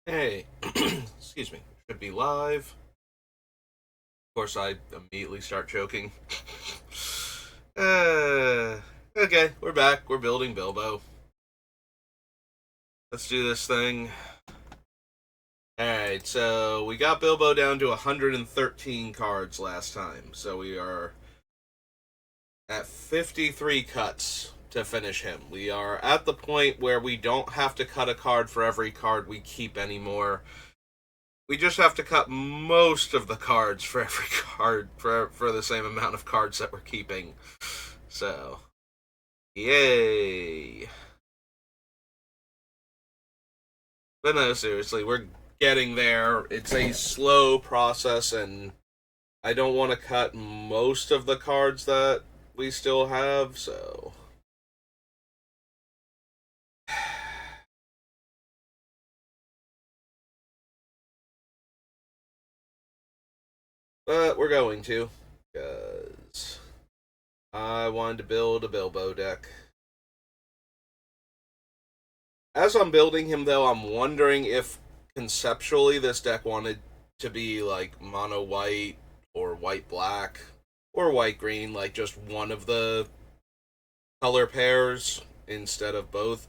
Hey, excuse me. Should be live. Of course, I immediately start choking. uh, okay, we're back. We're building Bilbo. Let's do this thing. Alright, so we got Bilbo down to 113 cards last time. So we are at 53 cuts to finish him. We are at the point where we don't have to cut a card for every card we keep anymore. We just have to cut most of the cards for every card for the same amount of cards that we're keeping. So, yay! But no, seriously, we're getting there. It's a slow process, and I don't want to cut most of the cards that we still have. So, but we're going to because I wanted to build a Bilbo deck. As I'm building him, though, I'm wondering if conceptually this deck wanted to be like mono white or white black or white green, like just one of the color pairs instead of both.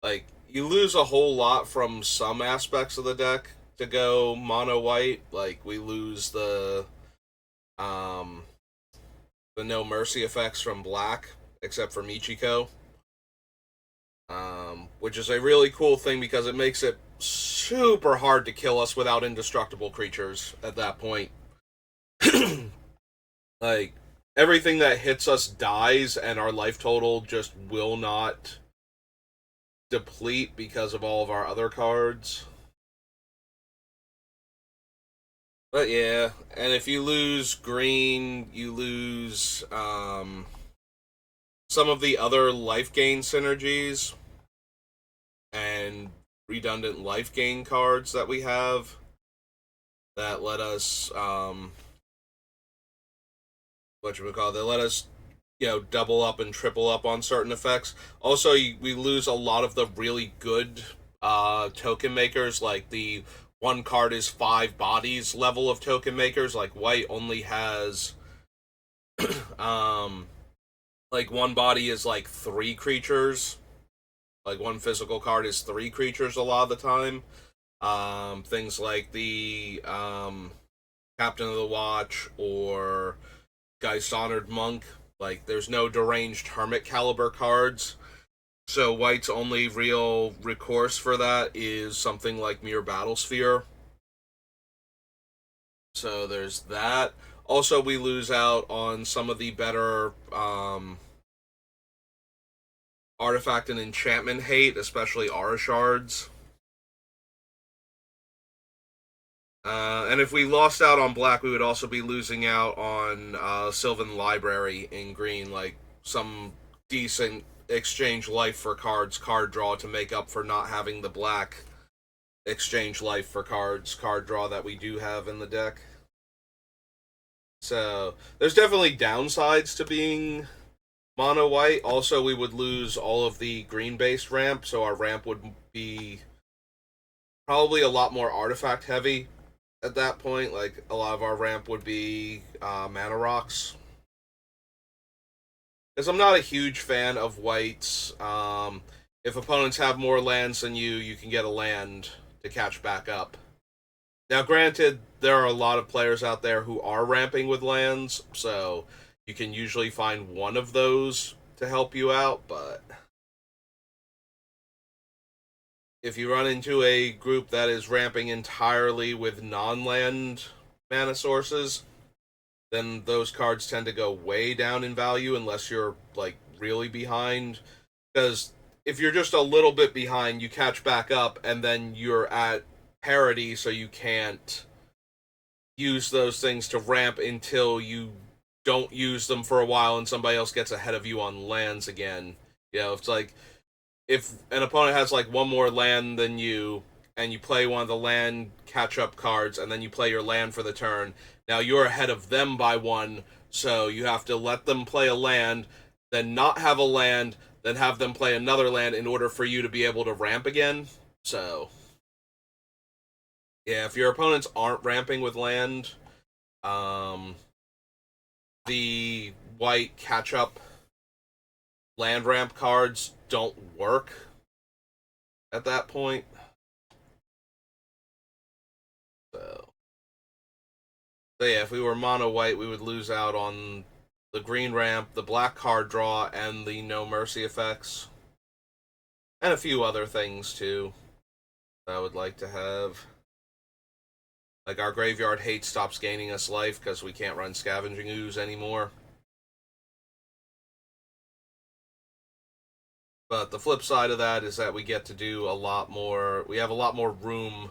Like, you lose a whole lot from some aspects of the deck to go mono white. Like, we lose um the no mercy effects from black, except for Michiko. Which is a really cool thing because it makes it super hard to kill us without indestructible creatures at that point. Like, everything that hits us dies, and our life total just will not deplete because of all of our other cards. But yeah, and if you lose green, you lose some of the other life gain synergies and redundant life gain cards that we have that let us what you would call it, they let us double up and triple up on certain effects. Also, we lose a lot of the really good token makers, like the one card is 5 bodies level of token makers. Like white only has um like one body is like 3 creatures. Like one physical card is 3 creatures a lot of the time. Things like the Captain of the Watch or Geist Honored Monk. Like, there's no deranged Hermit caliber cards. So White's only real recourse for that is something like Mere Battlesphere. So there's that. Also, we lose out on some of the better artifact and enchantment hate, especially Aura Shards. And if we lost out on black, we would also be losing out on Sylvan Library in green, like some decent exchange life for cards, card draw to make up for not having the black exchange life for cards, card draw that we do have in the deck. So there's definitely downsides to being mono white. Also, we would lose all of the green based ramp, so our ramp would be probably a lot more artifact heavy at that point. Like, a lot of our ramp would be mana rocks. Because I'm not a huge fan of whites. If opponents have more lands than you can get a land to catch back up. Now, granted, there are a lot of players out there who are ramping with lands, so you can usually find one of those to help you out, but if you run into a group that is ramping entirely with non-land mana sources, then those cards tend to go way down in value unless you're like really behind. Because if you're just a little bit behind, you catch back up and then you're at parity, so you can't use those things to ramp until you don't use them for a while and somebody else gets ahead of you on lands again. It's like if an opponent has like one more land than you and you play one of the land catch up cards and then you play your land for the turn, now you're ahead of them by one, so you have to let them play a land, then not have a land, then have them play another land in order for you to be able to ramp again. So Yeah, if your opponents aren't ramping with land, um, the white catch-up land ramp cards don't work at that point. So, so yeah, if we were mono white, we would lose out on the green ramp, the black card draw, and the no mercy effects, and a few other things too that I would like to have. Like our graveyard hate stops gaining us life because we can't run scavenging ooze anymore. But the flip side of that is that we get to do a lot more. We have a lot more room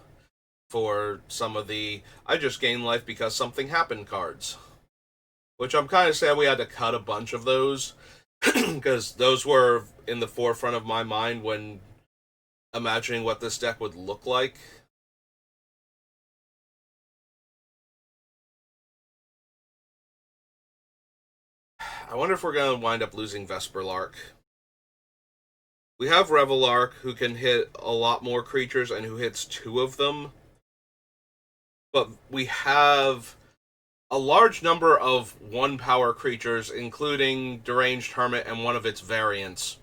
for some of the I just gained life because something happened cards. Which I'm kind of sad we had to cut a bunch of those because those were in the forefront of my mind when imagining what this deck would look like. I wonder if we're going to wind up losing Vesperlark. We have Revelark, who can hit a lot more creatures and who hits two of them. But we have a large number of one power creatures, including Deranged Hermit and one of its variants.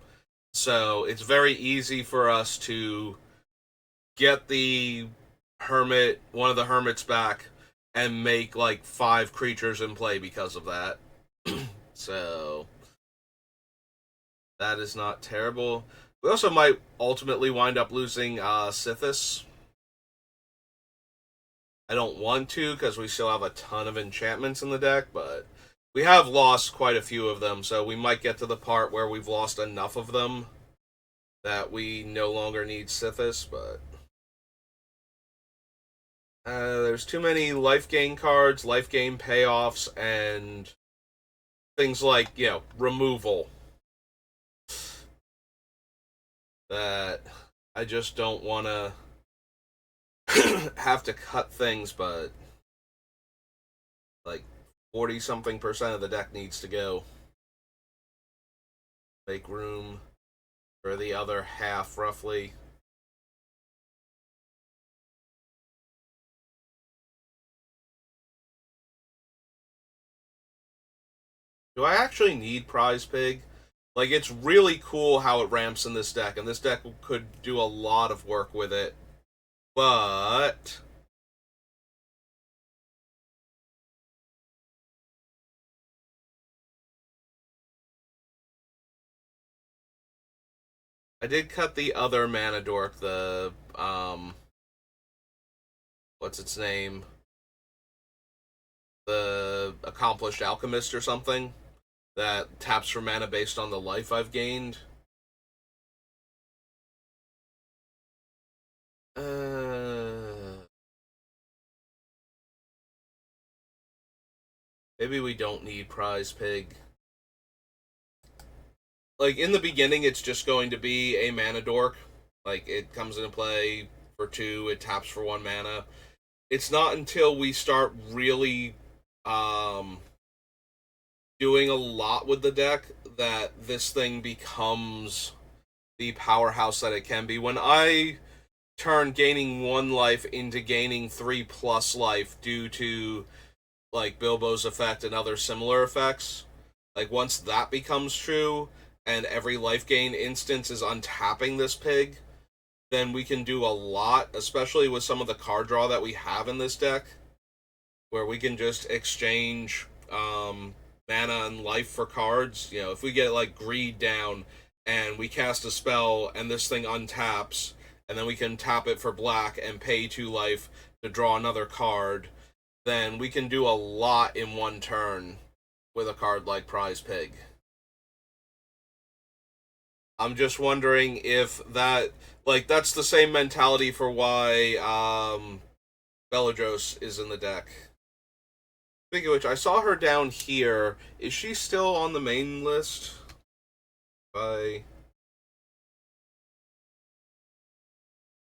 So it's very easy for us to get the Hermit, one of the Hermits back, and make like 5 creatures in play because of that. So that is not terrible. We also might ultimately wind up losing Sithis. I don't want to because we still have a ton of enchantments in the deck, but we have lost quite a few of them, so we might get to the part where we've lost enough of them that we no longer need Sithis, but there's too many life gain cards, life gain payoffs, and things like, removal that I just don't want to have to cut things, but like 40 something percent of the deck needs to go. Make room for the other half, roughly. Do I actually need Prize Pig? Like, it's really cool how it ramps in this deck, and this deck could do a lot of work with it. But I did cut the other mana dork, the what's its name? The Accomplished Alchemist or something that taps for mana based on the life I've gained. Maybe we don't need Prize Pig. Like, in the beginning, it's just going to be a mana dork. Like, it comes into play for 2, it taps for 1 mana. It's not until we start really um, doing a lot with the deck that this thing becomes the powerhouse that it can be. When I turn gaining 1 life into gaining 3 plus life due to like Bilbo's effect and other similar effects, like once that becomes true and every life gain instance is untapping this pig, then we can do a lot, especially with some of the card draw that we have in this deck, where we can just exchange mana and life for cards. If we get like Greed down and we cast a spell and this thing untaps, and then we can tap it for black and pay 2 life to draw another card, then we can do a lot in 1 turn with a card like Prize Pig. I'm just wondering if that's the same mentality for why Beladros is in the deck. Speaking of which, I saw her down here. Is she still on the main list? By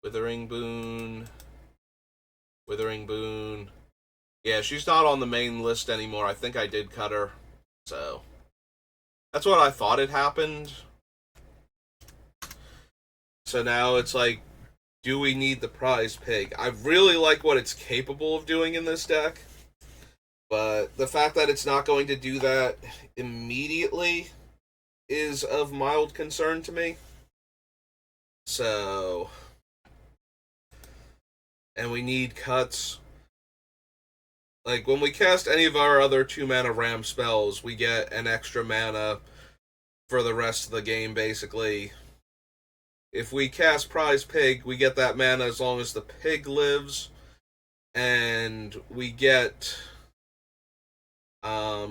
Withering Boon. Withering Boon. Yeah, she's not on the main list anymore. I think I did cut her. So that's what I thought had happened. So now it's like do we need the prize pig? I really like what it's capable of doing in this deck, but the fact that it's not going to do that immediately is of mild concern to me. So, and we need cuts. Like, when we cast any of our other 2-mana ram spells, we get an extra mana for the rest of the game, basically. If we cast Prize Pig, we get that mana as long as the pig lives, and we get a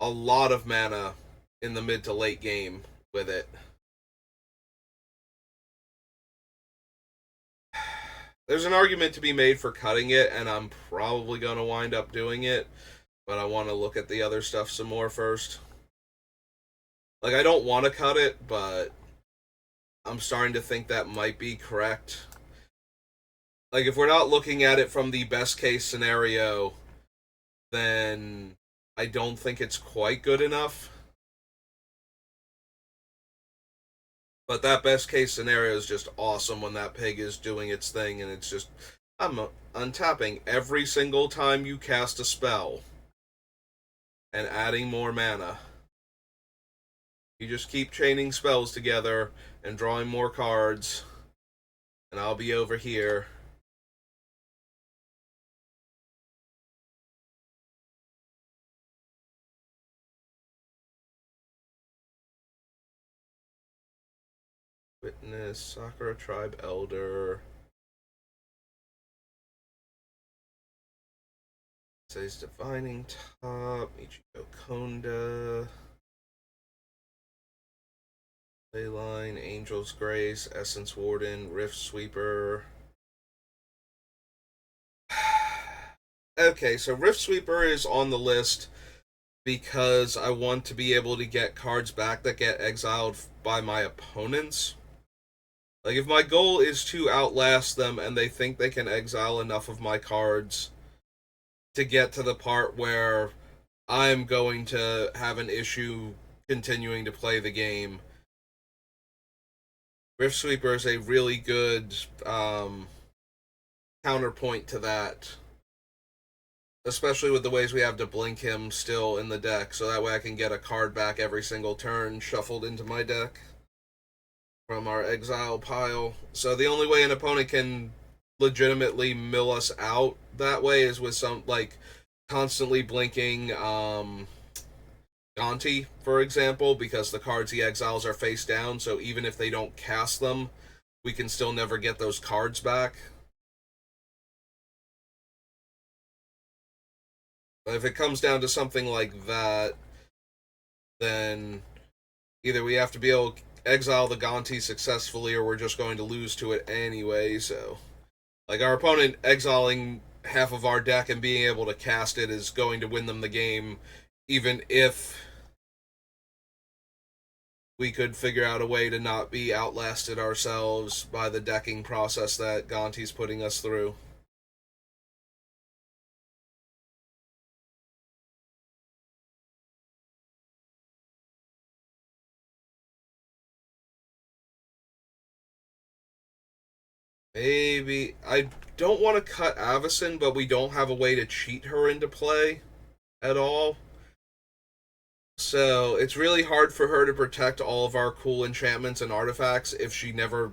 lot of mana in the mid to late game with it. There's an argument to be made for cutting it, and I'm probably going to wind up doing it, but I want to look at the other stuff some more first. Like, I don't want to cut it, but I'm starting to think that might be correct. Like, if we're not looking at it from the best case scenario, then I don't think it's quite good enough. But that best case scenario is just awesome when that pig is doing its thing, and it's just, I'm untapping every single time you cast a spell and adding more mana. You just keep chaining spells together and drawing more cards, and I'll be over here. Witness, Sakura Tribe Elder. Says Divining Top, Michiko Konda. Leyline, Angel's Grace, Essence Warden, Rift Sweeper. Okay, so Rift Sweeper is on the list because I want to be able to get cards back that get exiled by my opponents. Like, if my goal is to outlast them and they think they can exile enough of my cards to get to the part where I'm going to have an issue continuing to play the game, Rift Sweeper is a really good counterpoint to that. Especially with the ways we have to blink him still in the deck, so that way I can get a card back every single turn shuffled into my deck from our exile pile. So the only way an opponent can legitimately mill us out that way is with some, like, constantly blinking Gonti, for example, because the cards he exiles are face down, so even if they don't cast them, we can still never get those cards back. But if it comes down to something like that, then either we have to be able to exile the Gonti successfully, or we're just going to lose to it anyway. So, like, our opponent exiling half of our deck and being able to cast it is going to win them the game, even if we could figure out a way to not be outlasted ourselves by the decking process that Gonti's putting us through. Maybe. I don't want to cut Avacyn, but we don't have a way to cheat her into play at all. So it's really hard for her to protect all of our cool enchantments and artifacts if she never,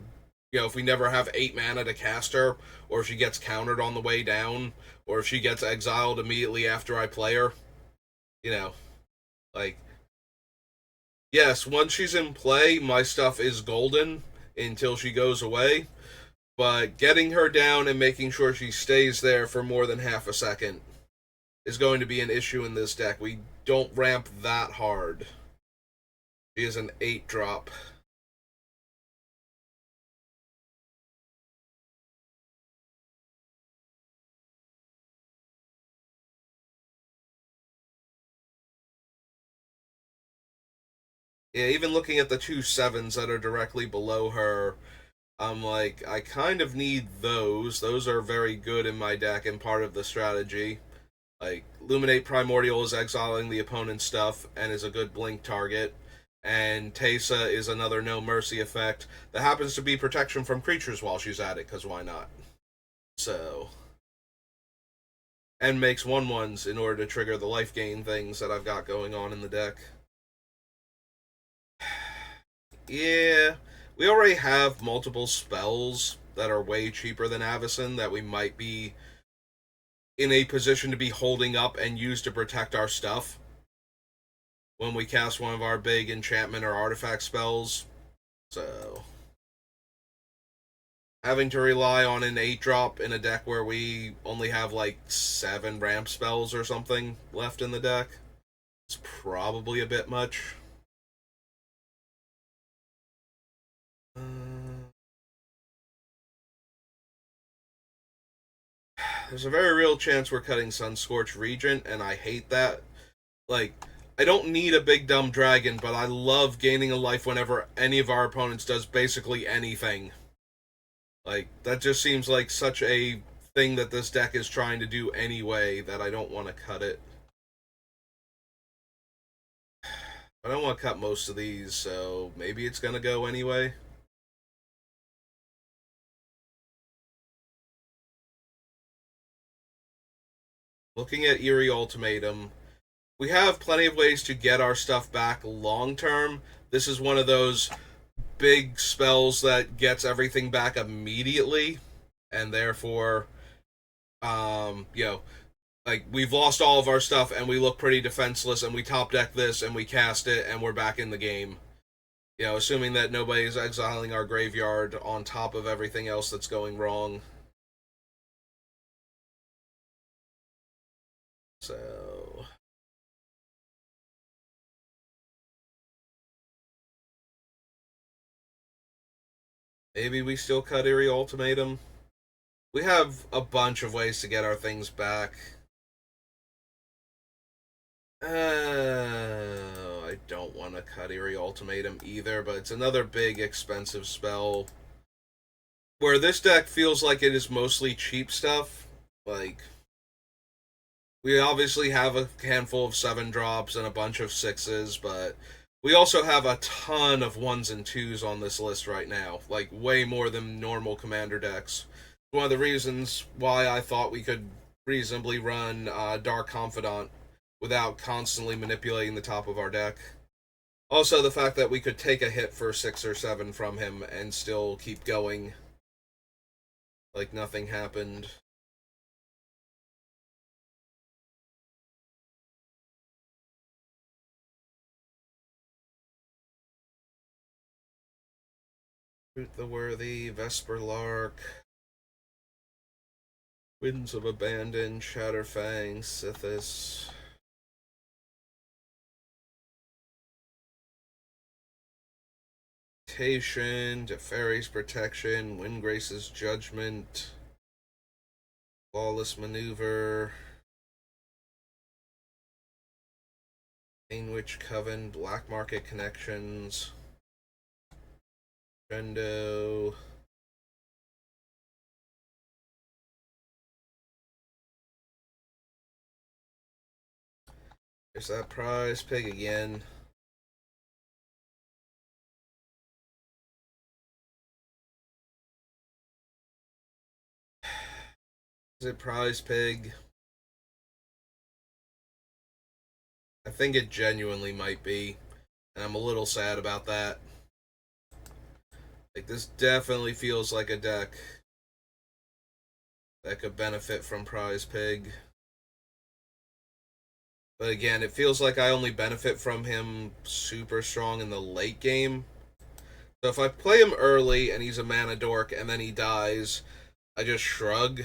if we never have 8 mana to cast her, or if she gets countered on the way down, or if she gets exiled immediately after I play her. You know, like, yes, once she's in play, my stuff is golden until she goes away. But getting her down and making sure she stays there for more than half a second is going to be an issue in this deck. We don't ramp that hard. She is an 8-drop. Yeah, even looking at the 2/7s that are directly below her, I'm like, I kind of need those. Those are very good in my deck and part of the strategy. Like, Luminate Primordial is exiling the opponent's stuff and is a good blink target. and Teysa is another no mercy effect that happens to be protection from creatures while she's at it, because why not? So, and makes 1/1s in order to trigger the life gain things that I've got going on in the deck. Yeah, we already have multiple spells that are way cheaper than Avacyn that we might be in a position to be holding up and use to protect our stuff when we cast one of our big enchantment or artifact spells. So, having to rely on an 8 drop in a deck where we only have like 7 ramp spells or something left in the deck, it's probably a bit much. There's a very real chance we're cutting Sunscorch Regent, and I hate that. Like, I don't need a big dumb dragon, but I love gaining a life whenever any of our opponents does basically anything. Like, that just seems like such a thing that this deck is trying to do anyway that I don't want to cut it. I don't want to cut most of these, so maybe it's gonna go anyway. Looking at Eerie Ultimatum, we have plenty of ways to get our stuff back long term. This is one of those big spells that gets everything back immediately, and therefore, you know, like we've lost all of our stuff and we look pretty defenseless, and we top deck this and we cast it and we're back in the game. You know, assuming that nobody's exiling our graveyard on top of everything else that's going wrong. So, maybe we still cut Eerie Ultimatum. We have a bunch of ways to get our things back. I don't want to cut Eerie Ultimatum either, but it's another big, expensive spell. Where this deck feels like it is mostly cheap stuff. Like, we obviously have a handful of 7 drops and a bunch of 6s, but we also have a ton of 1s and 2s on this list right now. Like, way more than normal commander decks. One of the reasons why I thought we could reasonably run Dark Confidant without constantly manipulating the top of our deck. Also, the fact that we could take a hit for 6 or 7 from him and still keep going like nothing happened. Root the Worthy, Vesper Lark, Winds of Abandon, Shatterfang, Sithis. Teferi's Protection, Windgrace's Judgment, Flawless Maneuver, Ainwich Coven, Black Market Connections, Rendo, there's that Prize Pig again. Is it Prize Pig? I think it genuinely might be, and I'm a little sad about that. Like, this definitely feels like a deck that could benefit from Prize Pig. But again, it feels like I only benefit from him super strong in the late game. So if I play him early and he's a mana dork and then he dies, I just shrug.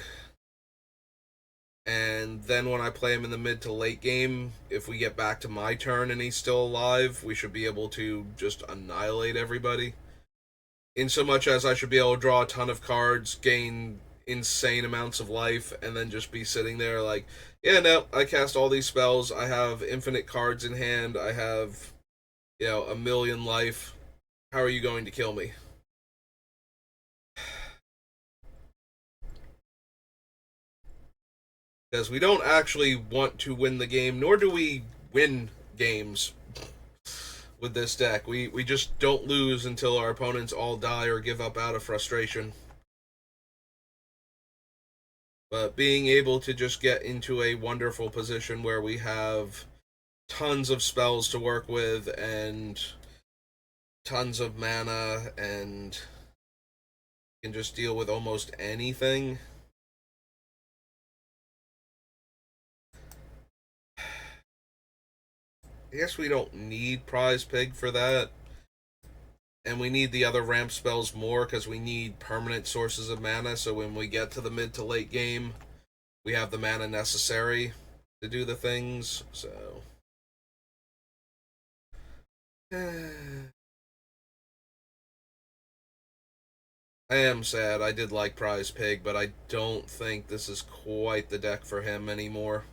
And then when I play him in the mid to late game, if we get back to my turn and he's still alive, we should be able to just annihilate everybody. In so much as I should be able to draw a ton of cards, gain insane amounts of life, and then just be sitting there like, yeah, no, I cast all these spells, I have infinite cards in hand, I have, you know, a million life. How are you going to kill me? Because we don't actually want to win the game, nor do we win games. with this deck. We just don't lose until our opponents all die or give up out of frustration. But being able to just get into a wonderful position where we have tons of spells to work with and tons of mana and can just deal with almost anything. I guess we don't need Prize Pig for that. And we need the other ramp spells more because we need permanent sources of mana, so when we get to the mid to late game, we have the mana necessary to do the things, so... I am sad. I did like Prize Pig, but I don't think this is quite the deck for him anymore.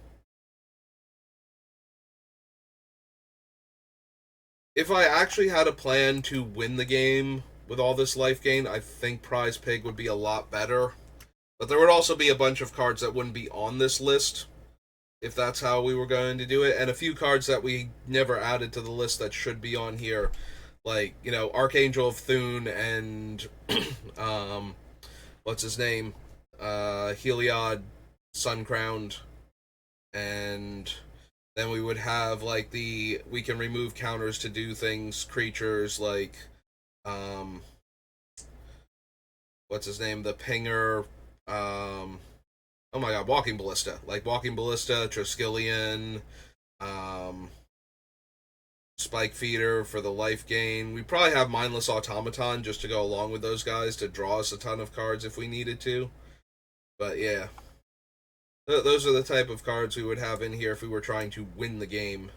If I actually had a plan to win the game with all this life gain, I think Prize Pig would be a lot better. But there would also be a bunch of cards that wouldn't be on this list if that's how we were going to do it, and a few cards that we never added to the list that should be on here, like, you know, Archangel of Thune and what's his name, Heliod Suncrowned, and then we would have like we can remove counters to do things, creatures like um what's his name, the Pinger, oh my god, Walking Ballista, like Walking Ballista, Triskelion, um Spike Feeder for the life gain. We probably have Mindless Automaton just to go along with those guys to draw us a ton of cards if we needed to. But yeah, those are the type of cards we would have in here if we were trying to win the game.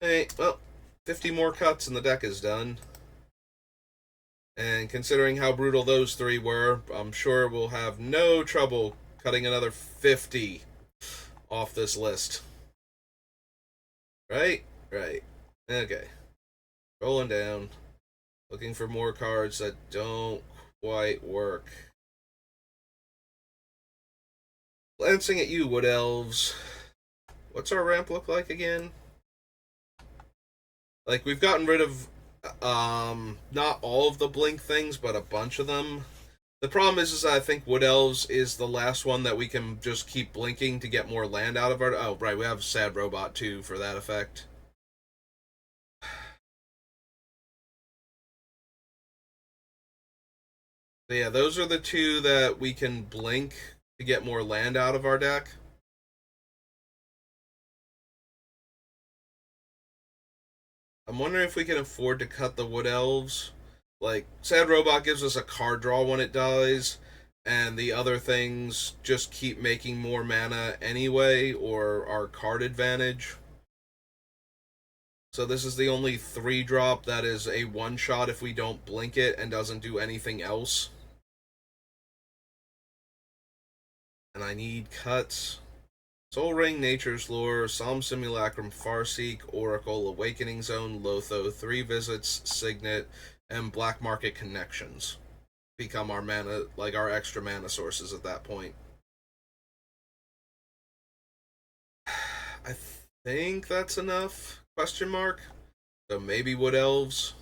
Hey, well, 50 more cuts and the deck is done. And considering how brutal those three were, I'm sure we'll have no trouble cutting another 50 off this list. Right? Right. Okay. Rolling down. Looking for more cards that don't quite work. Glancing at you, Wood Elves. What's our ramp look like again? Like, we've gotten rid of not all of the blink things, but a bunch of them. The problem is I think Wood Elves is the last one that we can just keep blinking to get more land out of our... Oh, right, we have Sad Robot, too, for that effect. So yeah, those are the two that we can blink to get more land out of our deck. I'm wondering if we can afford to cut the Wood Elves. Like, Sad Robot gives us a card draw when it dies, and the other things just keep making more mana anyway, or our card advantage. So this is the only 3-drop that is a one-shot if we don't blink it and doesn't do anything else. And I need cuts. Soul Ring, Nature's Lure, Psalm Simulacrum, Farseek, Oracle, Awakening Zone, Lotho, 3 Visits, Signet, and Black Market Connections become our mana, like our extra mana sources at that point. I think that's enough? Question mark. So maybe Wood Elves.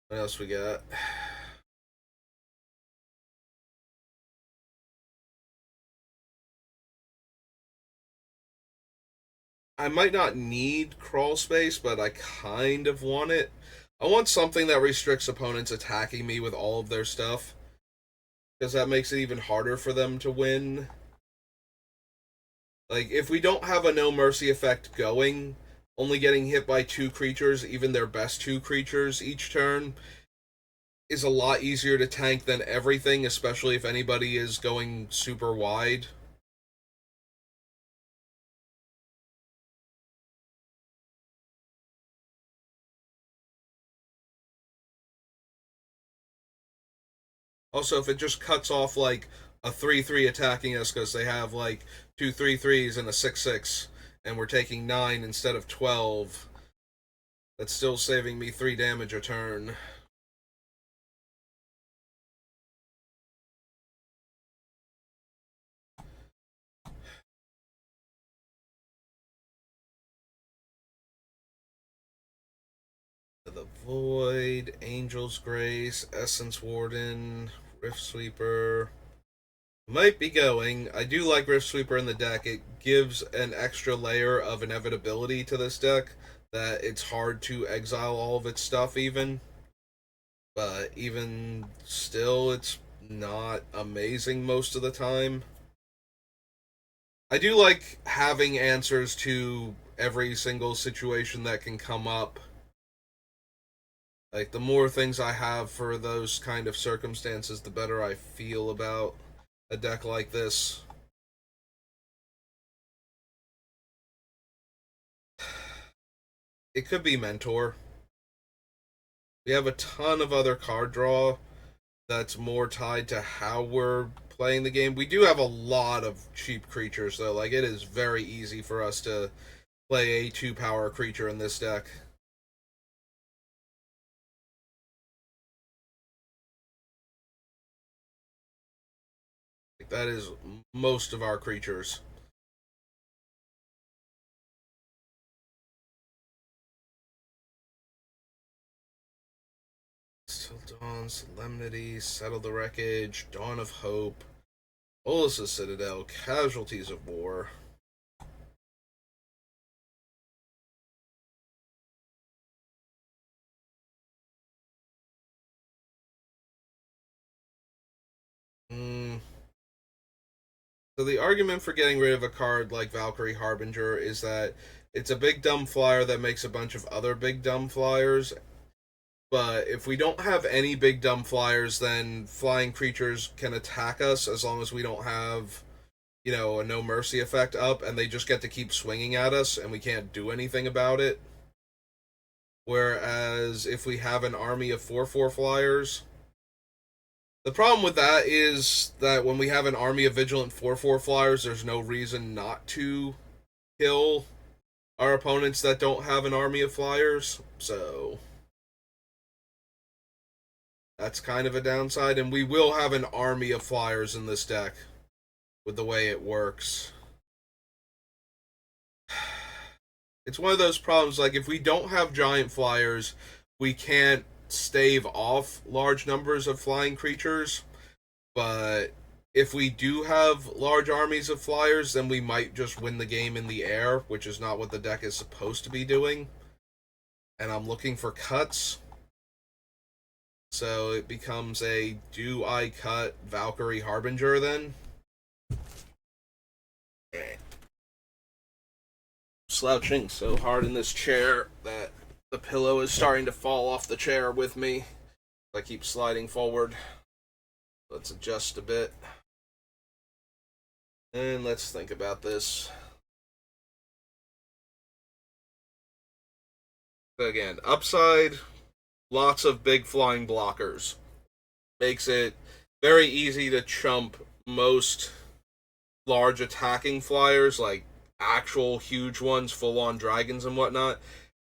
What else we got? I might not need Crawl Space, but I kind of want it. I want something that restricts opponents attacking me with all of their stuff, because that makes it even harder for them to win. Like, if we don't have a No Mercy effect going, only getting hit by 2 creatures, even their best 2 creatures each turn, is a lot easier to tank than everything, especially if anybody is going super wide. Also, if it just cuts off like a 3/3 attacking us because they have like 2/3/3s and a 6/6, and we're taking 9 instead of 12, that's still saving me 3 damage a turn. Void, Angel's Grace, Essence Warden, Rift Sweeper. Might be going. I do like Rift Sweeper in the deck. It gives an extra layer of inevitability to this deck that it's hard to exile all of its stuff even. But even still, it's not amazing most of the time. I do like having answers to every single situation that can come up. Like, the more things I have for those kind of circumstances, the better I feel about a deck like this. It could be Mentor. We have a ton of other card draw that's more tied to how we're playing the game. We do have a lot of cheap creatures, though. Like, it is very easy for us to play a 2-power creature in this deck. Like, that is most of our creatures. Still Dawn, Solemnity, Settle the Wreckage, Dawn of Hope, Bolas's Citadel, Casualties of War. Hmm. So the argument for getting rid of a card like Valkyrie Harbinger is that it's a big dumb flyer that makes a bunch of other big dumb flyers. But if we don't have any big dumb flyers, then flying creatures can attack us as long as we don't have, a no mercy effect up, and they just get to keep swinging at us, and we can't do anything about it. Whereas if we have an army of 4/4 flyers, the problem with that is that when we have an army of vigilant 4/4 flyers, there's no reason not to kill our opponents that don't have an army of flyers. So that's kind of a downside, and we will have an army of flyers in this deck with the way it works. It's one of those problems, like, if we don't have giant flyers, we can't stave off large numbers of flying creatures. But if we do have large armies of flyers, then we might just win the game in the air, which is not what the deck is supposed to be doing. And I'm looking for cuts. So it becomes a do I cut Valkyrie Harbinger then? Slouching so hard in this chair that the pillow is starting to fall off the chair with me. I keep sliding forward. Let's adjust a bit. And let's think about this. Again, upside, lots of big flying blockers. Makes it very easy to chump most large attacking flyers, like actual huge ones, full on dragons and whatnot.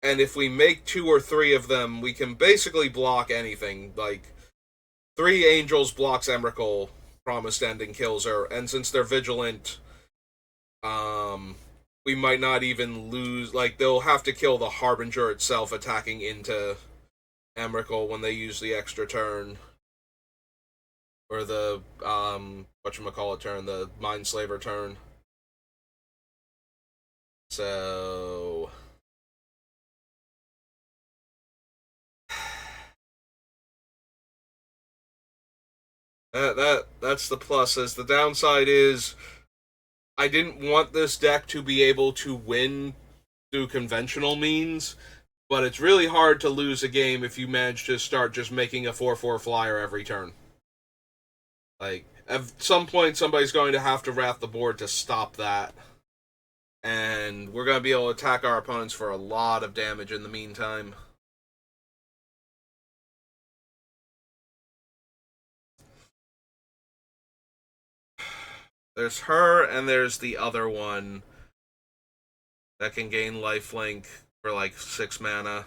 And if we make 2 or 3 of them, we can basically block anything. Like, 3 angels blocks Emrakul, promised ending kills her, and since they're vigilant, we might not even lose. Like, they'll have to kill the Harbinger itself attacking into Emrakul when they use the extra turn. Or the, whatchamacallit turn, the Mindslaver turn. So, that's the pluses. The downside is I didn't want this deck to be able to win through conventional means, but it's really hard to lose a game if you manage to start just making a 4/4 flyer every turn. Like, at some point, somebody's going to have to wrath the board to stop that. And we're going to be able to attack our opponents for a lot of damage in the meantime. There's her, and there's the other one that can gain lifelink for like 6 mana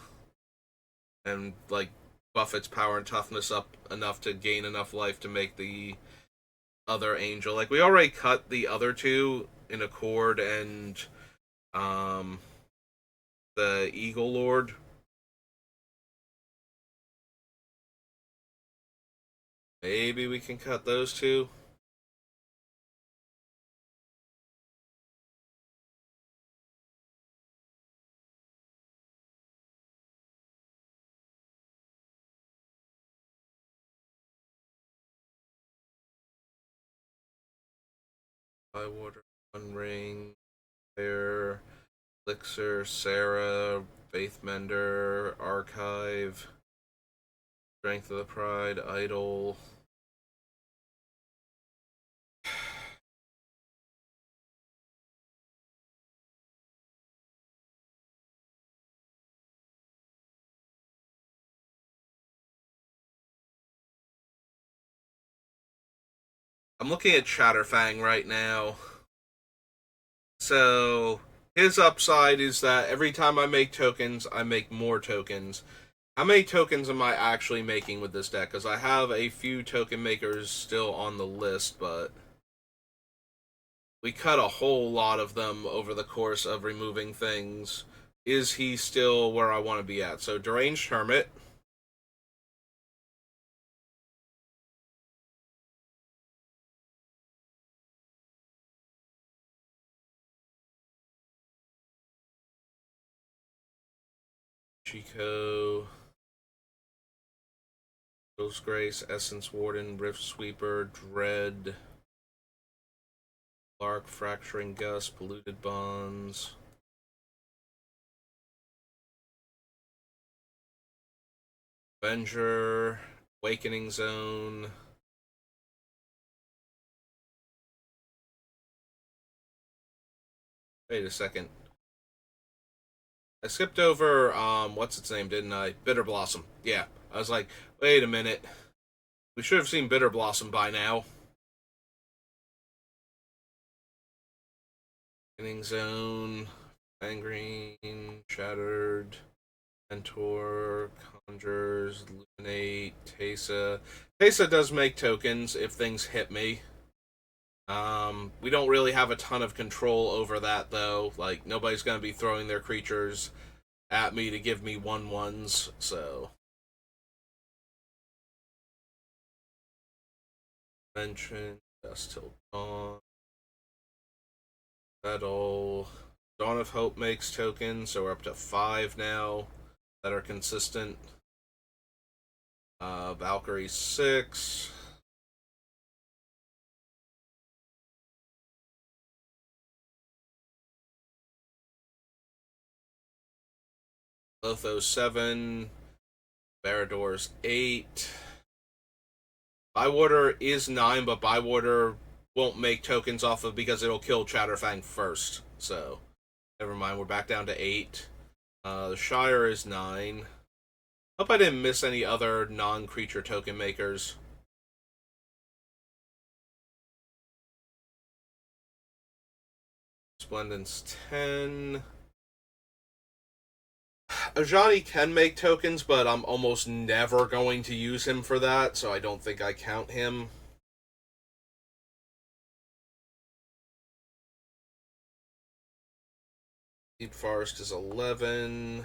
and like buff its power and toughness up enough to gain enough life to make the other angel. Like, we already cut the other 2 in Accord and um the Eagle Lord. Maybe we can cut those two. Bywater, One Ring, Bear, Elixir, Sarah, Faithmender, Archive, Strength of the Pride, Idol. I'm looking at Chatterfang right now. So his upside is that every time I make tokens, I make more tokens. How many tokens am I actually making with this deck? Because I have a few token makers still on the list, but we cut a whole lot of them over the course of removing things. Is he still where I want to be at? So Deranged Hermit. Chico. Ghost Grace, Essence Warden, Rift Sweeper, Dread, Lark, Fracturing Gust, Polluted Bonds. Avenger, Awakening Zone. Wait a second. I skipped over, what's its name, didn't I? Bitter Blossom. Yeah. I was like, wait a minute. We should have seen Bitter Blossom by now. Awakening Zone, Gangrene, Shattered, Mentor, Conjures, Illuminate, Tesa. Tesa does make tokens if things hit me. We don't really have a ton of control over that, though. Like, nobody's going to be throwing their creatures at me to give me 1/1s, so. Mention, Dust Till Dawn. Battle. Dawn of Hope makes tokens, so we're up to 5 now that are consistent. Valkyrie 6. Lothos 7. Barador's 8. Bywater is 9, but Bywater won't make tokens off of because it'll kill Chatterfang first. So, never mind, we're back down to 8. The Shire is 9. Hope I didn't miss any other non-creature token makers. Splendence 10. Ajani can make tokens, but I'm almost never going to use him for that, so I don't think I count him. Deep Forest is 11.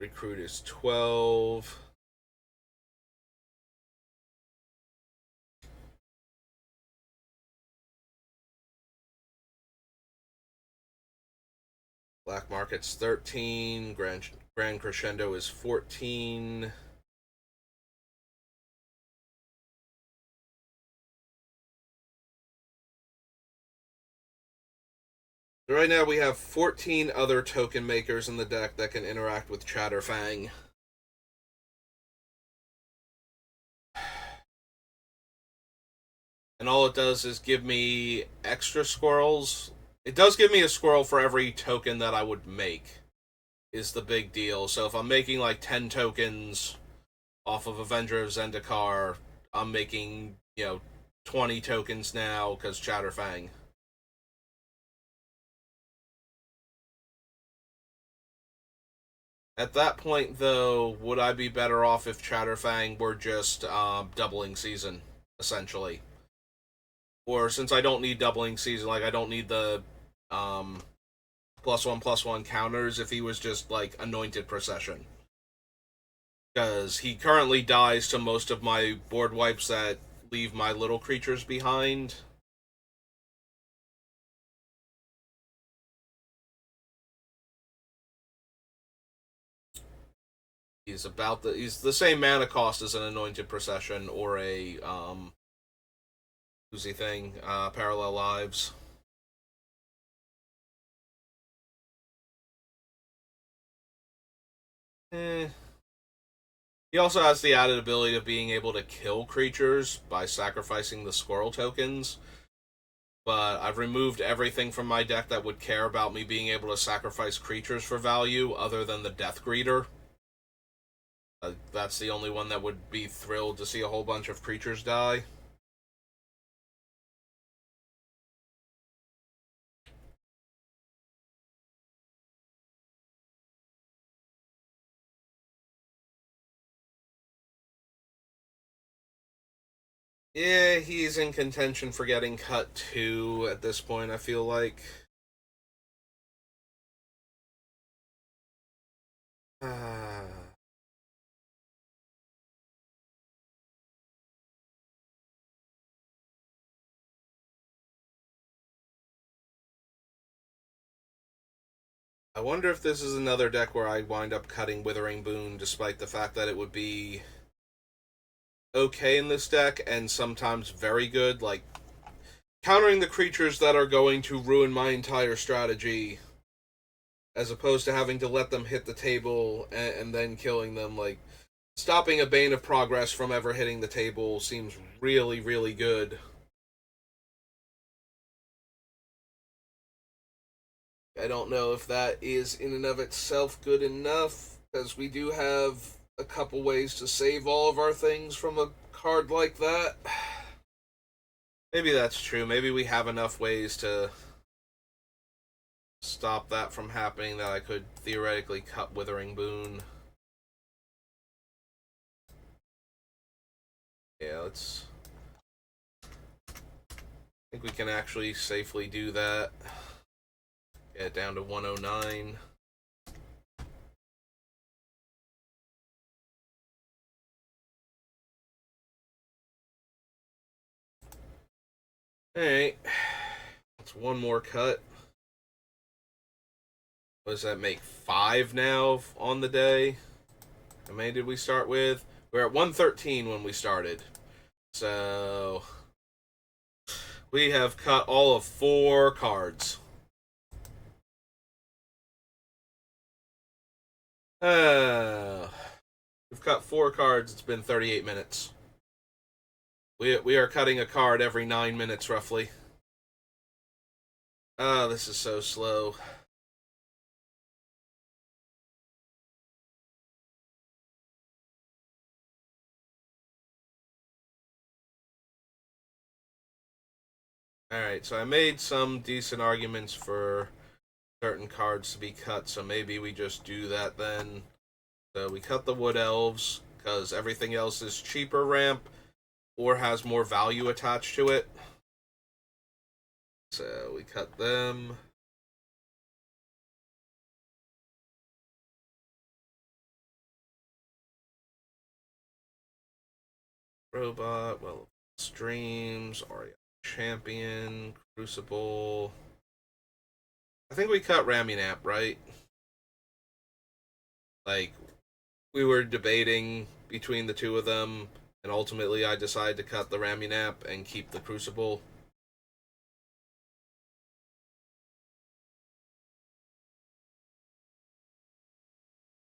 Recruit is 12. Black Market's 13. Grand Crescendo is 14. So right now we have 14 other token makers in the deck that can interact with Chatterfang. And all it does is give me extra squirrels. It does give me a squirrel for every token that I would make, is the big deal. So if I'm making like 10 tokens off of Avenger of Zendikar, I'm making, 20 tokens now because Chatterfang. At that point, though, would I be better off if Chatterfang were just doubling season, essentially? Or since I don't need doubling season, like I don't need the um, +1/+1 counters if he was just like anointed procession. because he currently dies to most of my board wipes that leave my little creatures behind. He's the same mana cost as an Anointed Procession or a who's he thing, Parallel Lives. Eh. He also has the added ability of being able to kill creatures by sacrificing the squirrel tokens. But I've removed everything from my deck that would care about me being able to sacrifice creatures for value, other than the Death Greeter. That's the only one that would be thrilled to see a whole bunch of creatures die. Yeah, he's in contention for getting cut too at this point, I feel like. I wonder if this is another deck where I wind up cutting Withering Boon, despite the fact that it would be okay in this deck and sometimes very good, like countering the creatures that are going to ruin my entire strategy, as opposed to having to let them hit the table and then killing them. Like, stopping a Bane of Progress from ever hitting the table seems really, really good. I don't know if that is in and of itself good enough, because we do have a couple ways to save all of our things from a card like that. Maybe that's true. Maybe we have enough ways to stop that from happening that I could theoretically cut Withering Boon. Yeah, let's. I think we can actually safely do that. Get down to 109. Alright. That's one more cut. What does that make? 5 now on the day? How many did we start with? We were at 113 when we started. So we have cut all of 4 cards. We've cut 4 cards. It's been 38 minutes. We are cutting a card every 9 minutes, roughly. Oh, this is so slow. Alright, so I made some decent arguments for certain cards to be cut, so maybe we just do that then. So we cut the Wood Elves, because everything else is cheaper ramp or has more value attached to it. So we cut them. Robot, well, Streams, Aria Champion, Crucible. I think we cut Ramunap, right? Like, we were debating between the two of them, and ultimately I decided to cut the Ramunap and keep the Crucible.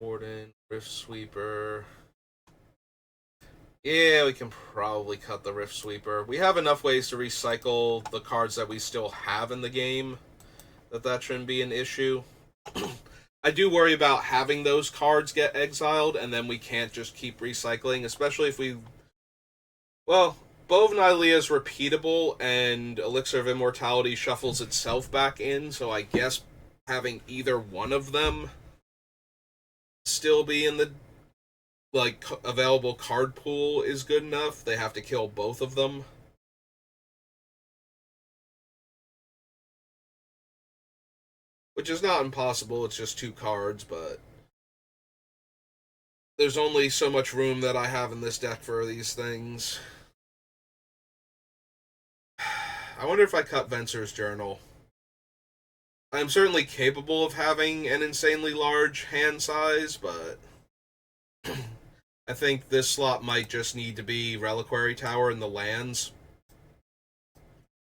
Warden, Rift Sweeper. Yeah, we can probably cut the Rift Sweeper. We have enough ways to recycle the cards that we still have in the game that shouldn't be an issue. I do worry about having those cards get exiled and then we can't just keep recycling, especially if we. Well, Bow of Nylea is repeatable and Elixir of Immortality shuffles itself back in, so I guess having either one of them still be in the available card pool is good enough. They have to kill both of them. Which is not impossible, it's just 2 cards, but there's only so much room that I have in this deck for these things. I wonder if I cut Venser's Journal. I'm certainly capable of having an insanely large hand size, but I think this slot might just need to be Reliquary Tower and the lands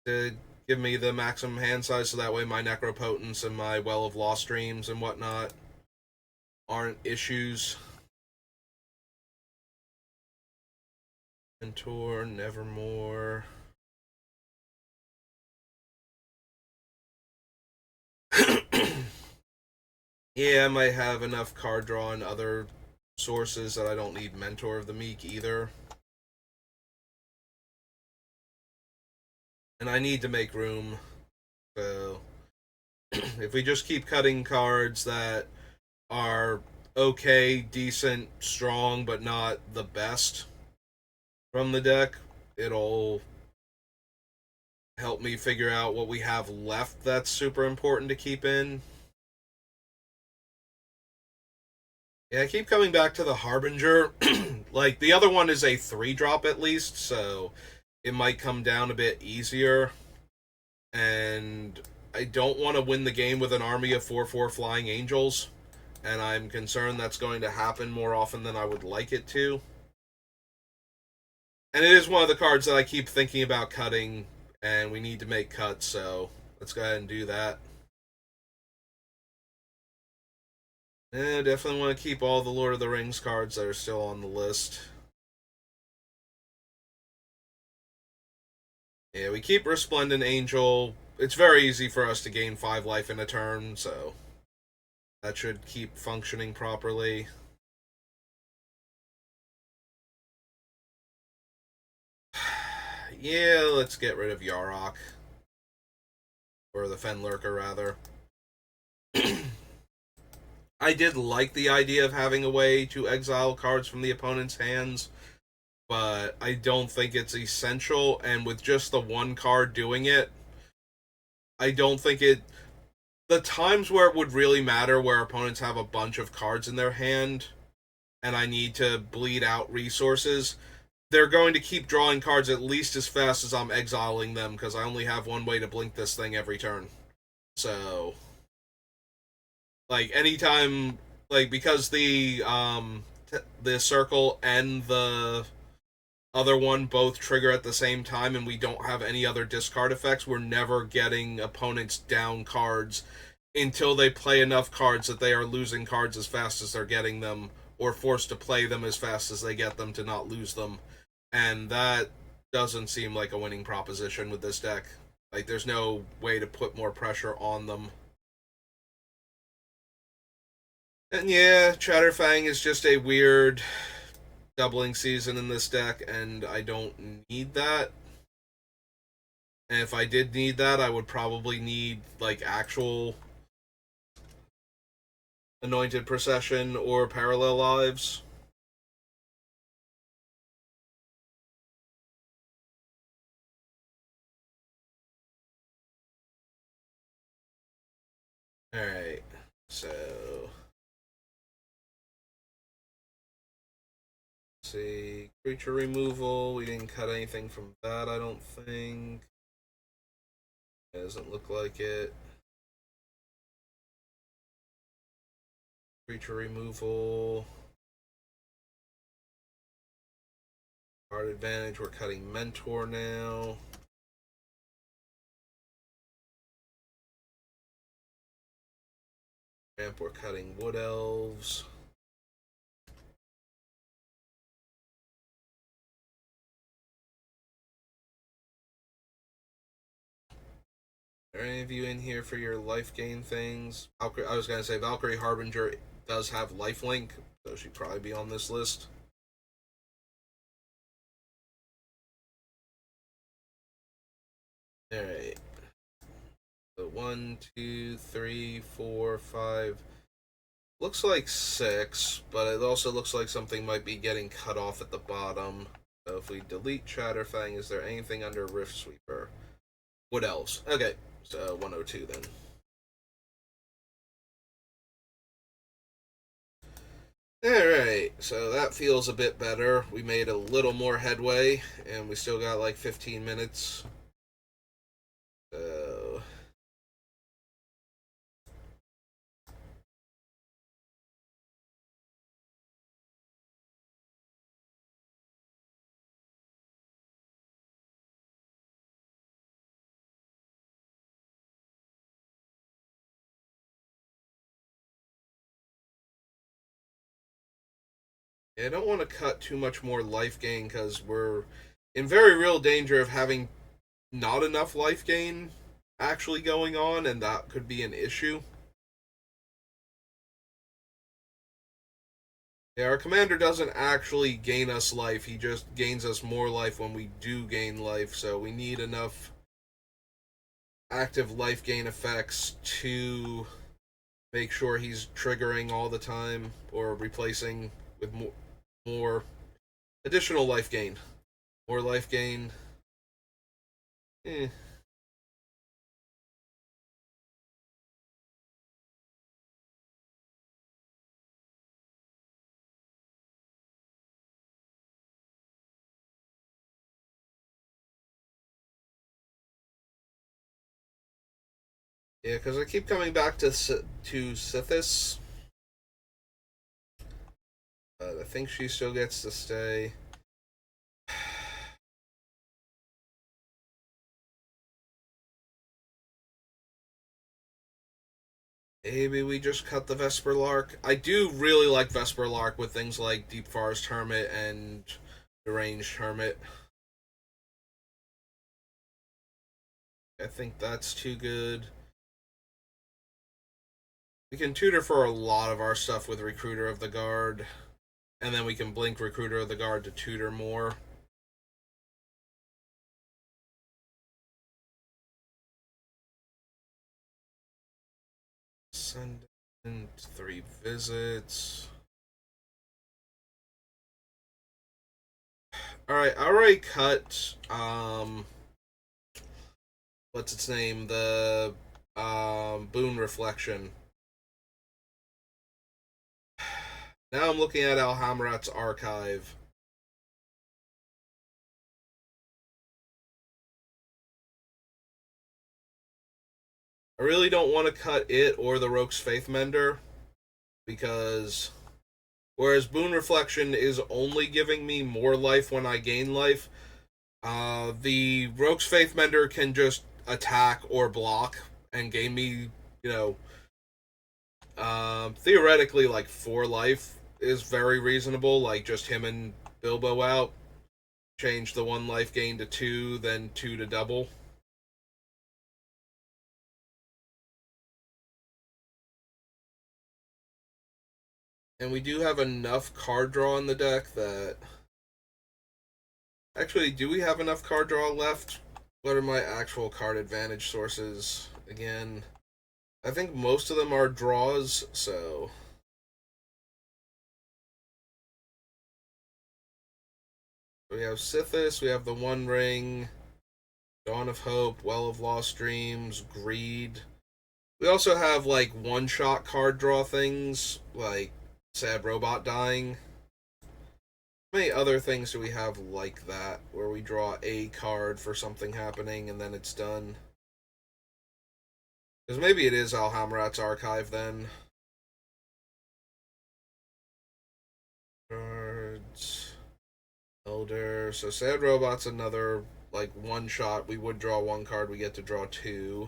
to give me the maximum hand size, so that way my Necropotence and my Well of Lost Dreams and whatnot aren't issues. Mentor, Nevermore. Yeah, I might have enough card draw and other sources that I don't need Mentor of the Meek either. And I need to make room. So, if we just keep cutting cards that are okay, decent, strong, but not the best from the deck, it'll help me figure out what we have left that's super important to keep in. Yeah, I keep coming back to the Harbinger. Like, the other one is a 3-drop at least, so it might come down a bit easier. And I don't want to win the game with an army of 4/4 Flying Angels, and I'm concerned that's going to happen more often than I would like it to. And it is one of the cards that I keep thinking about cutting, and we need to make cuts, so let's go ahead and do that. Yeah, definitely want to keep all the Lord of the Rings cards that are still on the list. Yeah, we keep Resplendent Angel. It's very easy for us to gain 5 life in a turn, so that should keep functioning properly. Yeah, let's get rid of Yarok. Or the Fenlurker, rather. I did like the idea of having a way to exile cards from the opponent's hands, but I don't think it's essential, and with just the one card doing it, I don't think it... The times where it would really matter, where opponents have a bunch of cards in their hand, and I need to bleed out resources, they're going to keep drawing cards at least as fast as I'm exiling them, because I only have one way to blink this thing every turn. So, like, anytime, like, because the circle and the other one both trigger at the same time, and we don't have any other discard effects, we're never getting opponents down cards until they play enough cards that they are losing cards as fast as they're getting them, or forced to play them as fast as they get them to not lose them. And that doesn't seem like a winning proposition with this deck. Like, there's no way to put more pressure on them. And yeah, Chatterfang is just a weird doubling season in this deck, and I don't need that. And if I did need that, I would probably need, like, actual Anointed Procession or Parallel Lives. Alright, so... Let's see, creature removal, we didn't cut anything from that, I don't think. It doesn't look like it. Creature removal. Card advantage, we're cutting Mentor now. Ramp, we're cutting Wood Elves. Are any of you in here for your life gain things? I was going to say Valkyrie Harbinger does have lifelink, so she'd probably be on this list. Alright. So 1, 2, 3, 4, 5. Looks like 6, but it also looks like something might be getting cut off at the bottom. So if we delete Chatterfang, is there anything under Rift Sweeper? What else? Okay, so 102 then. Alright, so that feels a bit better. We made a little more headway, and we still got like 15 minutes. So. Yeah, I don't want to cut too much more life gain because we're in very real danger of having not enough life gain actually going on, and that could be an issue. Yeah, our commander doesn't actually gain us life, he just gains us more life when we do gain life, so we need enough active life gain effects to make sure he's triggering all the time or replacing with more additional life gain. More life gain. Eh. Yeah, because I keep coming back to Sithis. I think she still gets to stay. Maybe we just cut the Vesper Lark. I do really like Vesper Lark with things like Deep Forest Hermit and Deranged Hermit. I think that's too good. We can tutor for a lot of our stuff with Recruiter of the Guard, and then we can blink Recruiter of the Guard to tutor more. Send in 3 visits. Alright, I already cut what's its name? The Boon Reflection. Now I'm looking at Alhamrat's archive. I really don't want to cut it or the Roke's Faith Mender because whereas Boon Reflection is only giving me more life when I gain life, the Roke's Faith Mender can just attack or block and gain me, you know, theoretically like 4 life is very reasonable. Like just him and Bilbo out, change the 1 life gain to 2, then 2 to double. And we do have enough card draw in the deck that. Actually, do we have enough card draw left? What are my actual card advantage sources again? I think most of them are draws, so. We have Sithis, we have the One Ring, Dawn of Hope, Well of Lost Dreams, Greed. We also have like one shot card draw things, like Sad Robot Dying. How many other things do we have like that, where we draw a card for something happening and then it's done? Because maybe it is Alhamrat's archive then. Cards. Elder. So Sad Robot's another like one shot. We would draw 1 card, we get to draw 2.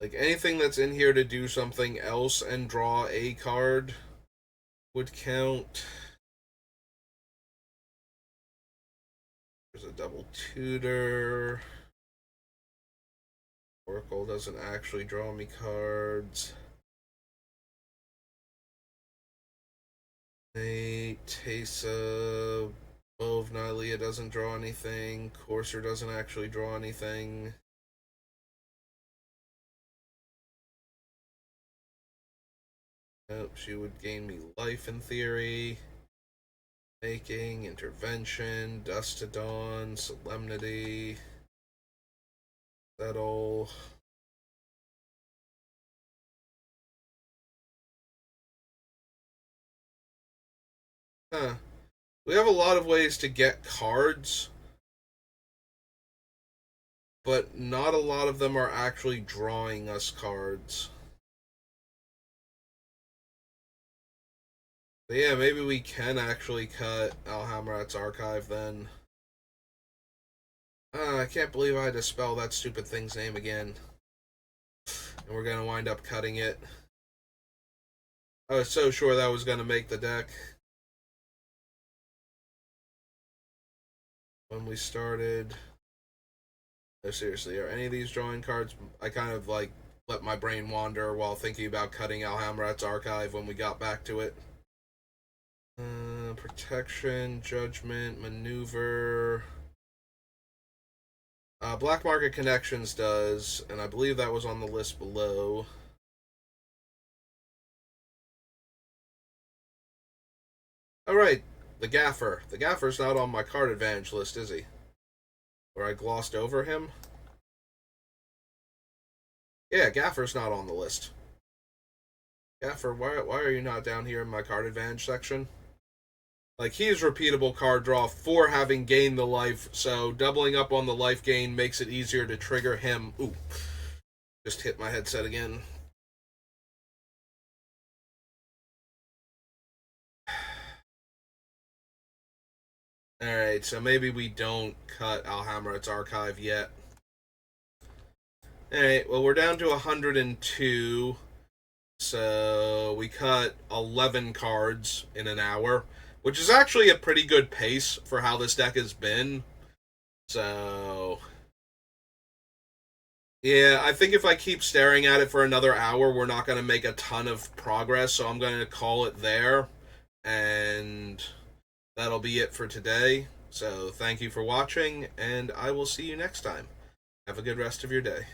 Like anything that's in here to do something else and draw a card would count. There's a double tutor. Oracle doesn't actually draw me cards. Nate, Tesa, Bove, Nylea doesn't draw anything. Courser doesn't actually draw anything. Nope, she would gain me life in theory. Making, Intervention, Dust to Dawn, Solemnity, Settle. Huh. We have a lot of ways to get cards, but not a lot of them are actually drawing us cards. But yeah, maybe we can actually cut Alhamrat's archive then. I can't believe I had to spell that stupid thing's name again. And we're gonna wind up cutting it. I was so sure that was gonna make the deck when we started. No, seriously, are any of these drawing cards? I kind of like let my brain wander while thinking about cutting Alhamrat's archive when we got back to it. Protection, judgment, maneuver. Black Market Connections does, and I believe that was on the list below. Alright, the Gaffer. The Gaffer's not on my card advantage list, is he? Or I glossed over him? Yeah, Gaffer's not on the list. Gaffer, why are you not down here in my card advantage section? Like, he's repeatable card draw for having gained the life, so doubling up on the life gain makes it easier to trigger him. Ooh, just hit my headset again. Alright, so maybe we don't cut Alhamrat's archive yet. Alright, well, we're down to 102. So we cut 11 cards in an hour, which is actually a pretty good pace for how this deck has been. So yeah, I think if I keep staring at it for another hour, we're not going to make a ton of progress, so I'm going to call it there. And that'll be it for today. So thank you for watching, and I will see you next time. Have a good rest of your day.